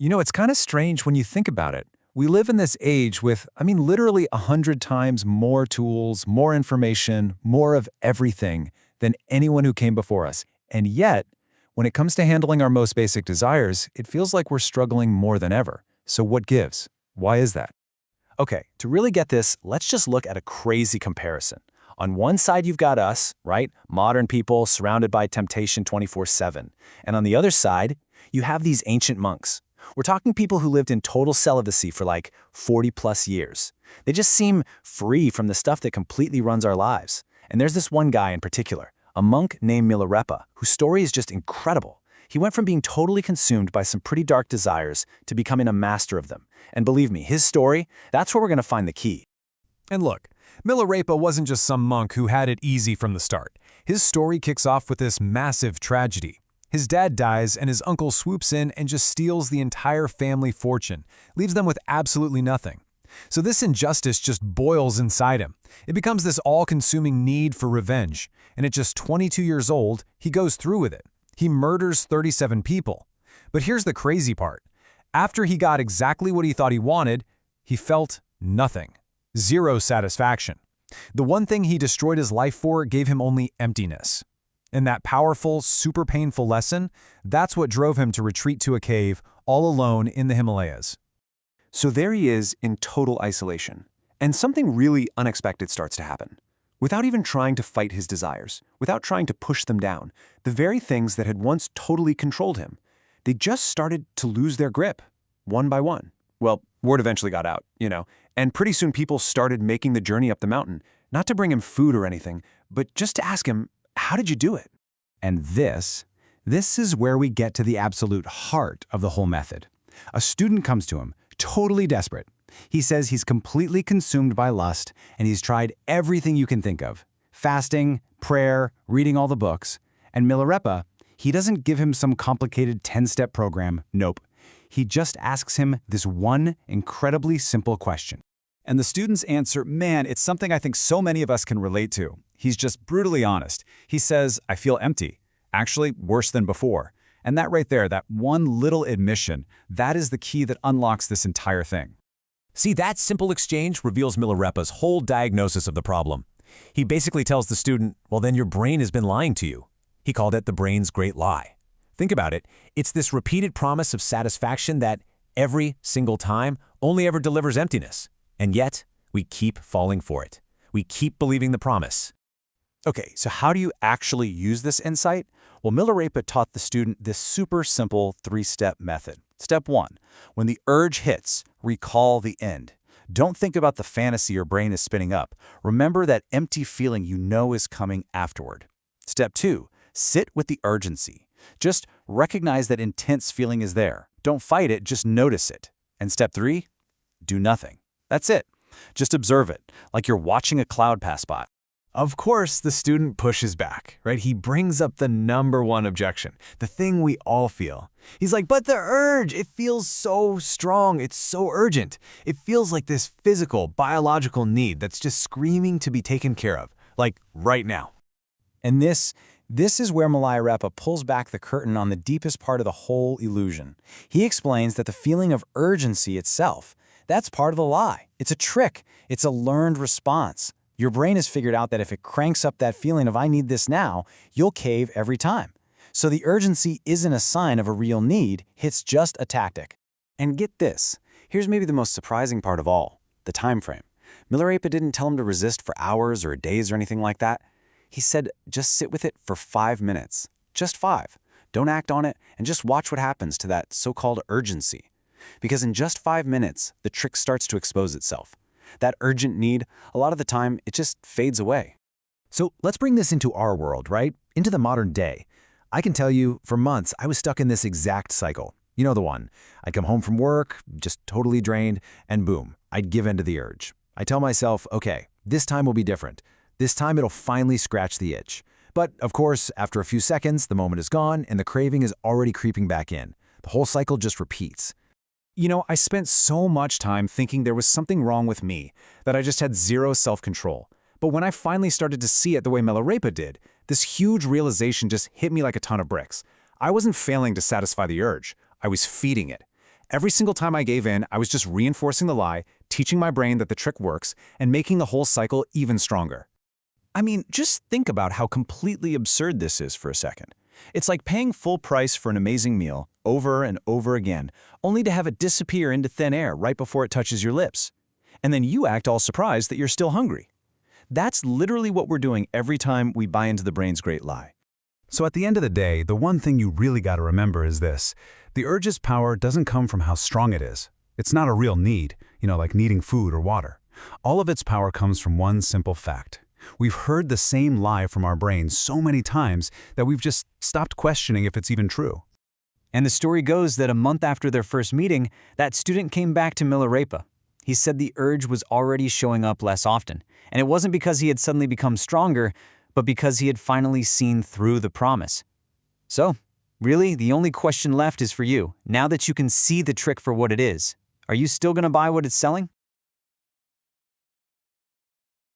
It's kind of strange when you think about it. We live in this age with, literally 100 times more tools, more information, more of everything than anyone who came before us. And yet, when it comes to handling our most basic desires, it feels like we're struggling more than ever. So what gives? Why is that? Okay, to really get this, let's just look at a crazy comparison. On one side, you've got us, right? Modern people surrounded by temptation 24/7. And on the other side, you have these ancient monks. We're talking people who lived in total celibacy for like 40 plus years. They just seem free from the stuff that completely runs our lives. And there's this one guy in particular, a monk named Milarepa, whose story is just incredible. He went from being totally consumed by some pretty dark desires to becoming a master of them. And believe me, his story, that's where we're going to find the key. And look, Milarepa wasn't just some monk who had it easy from the start. His story kicks off with this massive tragedy. His dad dies and his uncle swoops in and just steals the entire family fortune, leaves them with absolutely nothing. So this injustice just boils inside him. It becomes this all-consuming need for revenge, and at just 22 years old, he goes through with it. He murders 37 people. But here's the crazy part. After he got exactly what he thought he wanted, he felt nothing. Zero satisfaction. The one thing he destroyed his life for gave him only emptiness. And that powerful, super painful lesson, that's what drove him to retreat to a cave all alone in the Himalayas. So there he is in total isolation, and something really unexpected starts to happen. Without even trying to fight his desires, without trying to push them down, the very things that had once totally controlled him, they just started to lose their grip, one by one. Well, word eventually got out, and pretty soon people started making the journey up the mountain, not to bring him food or anything, but just to ask him, how did you do it? And this is where we get to the absolute heart of the whole method. A student comes to him, totally desperate. He says he's completely consumed by lust, and he's tried everything you can think of. Fasting, prayer, reading all the books. And Milarepa, he doesn't give him some complicated 10-step program, nope. He just asks him this one incredibly simple question. And the student's answer, man, it's something I think so many of us can relate to. He's just brutally honest. He says, I feel empty. Actually, worse than before. And that right there, that one little admission, that is the key that unlocks this entire thing. See, that simple exchange reveals Milarepa's whole diagnosis of the problem. He basically tells the student, well, then your brain has been lying to you. He called it the brain's great lie. Think about it. It's this repeated promise of satisfaction that every single time only ever delivers emptiness. And yet, we keep falling for it. We keep believing the promise. Okay, so how do you actually use this insight? Well, Milarepa taught the student this super simple 3-step method. Step 1, when the urge hits, recall the end. Don't think about the fantasy your brain is spinning up. Remember that empty feeling you know is coming afterward. Step 2, sit with the urgency. Just recognize that intense feeling is there. Don't fight it, just notice it. And step 3, do nothing. That's it. Just observe it, like you're watching a cloud pass by. Of course, the student pushes back, right? He brings up the number one objection, the thing we all feel. He's like, but the urge, it feels so strong, it's so urgent. It feels like this physical, biological need that's just screaming to be taken care of, like right now. And this is where Milarepa pulls back the curtain on the deepest part of the whole illusion. He explains that the feeling of urgency itself, that's part of the lie. It's a trick. It's a learned response. Your brain has figured out that if it cranks up that feeling of I need this now, you'll cave every time. So the urgency isn't a sign of a real need, it's just a tactic. And get this, here's maybe the most surprising part of all, the time frame. Milarepa didn't tell him to resist for hours or days or anything like that. He said just sit with it for 5 minutes. Just 5. Don't act on it and just watch what happens to that so-called urgency. Because in just 5 minutes, the trick starts to expose itself. That urgent need, a lot of the time, it just fades away. So let's bring this into our world, right? Into the modern day. I can tell you, for months, I was stuck in this exact cycle. You know the one. I'd come home from work, just totally drained, and boom, I'd give in to the urge. I tell myself, okay, this time will be different. This time it'll finally scratch the itch. But, of course, after a few seconds, the moment is gone and the craving is already creeping back in. The whole cycle just repeats. I spent so much time thinking there was something wrong with me, that I just had zero self-control. But when I finally started to see it the way Milarepa did, this huge realization just hit me like a ton of bricks. I wasn't failing to satisfy the urge. I was feeding it. Every single time I gave in, I was just reinforcing the lie, teaching my brain that the trick works, and making the whole cycle even stronger. I mean, just think about how completely absurd this is for a second. It's like paying full price for an amazing meal over and over again, only to have it disappear into thin air right before it touches your lips. And then you act all surprised that you're still hungry. That's literally what we're doing every time we buy into the brain's great lie. So at the end of the day, the one thing you really got to remember is this. The urge's power doesn't come from how strong it is. It's not a real need, like needing food or water. All of its power comes from one simple fact. We've heard the same lie from our brains so many times that we've just stopped questioning if it's even true. And the story goes that a month after their first meeting, that student came back to Milarepa. He said the urge was already showing up less often, and it wasn't because he had suddenly become stronger, but because he had finally seen through the promise. So, really, the only question left is for you. Now that you can see the trick for what it is, are you still going to buy what it's selling?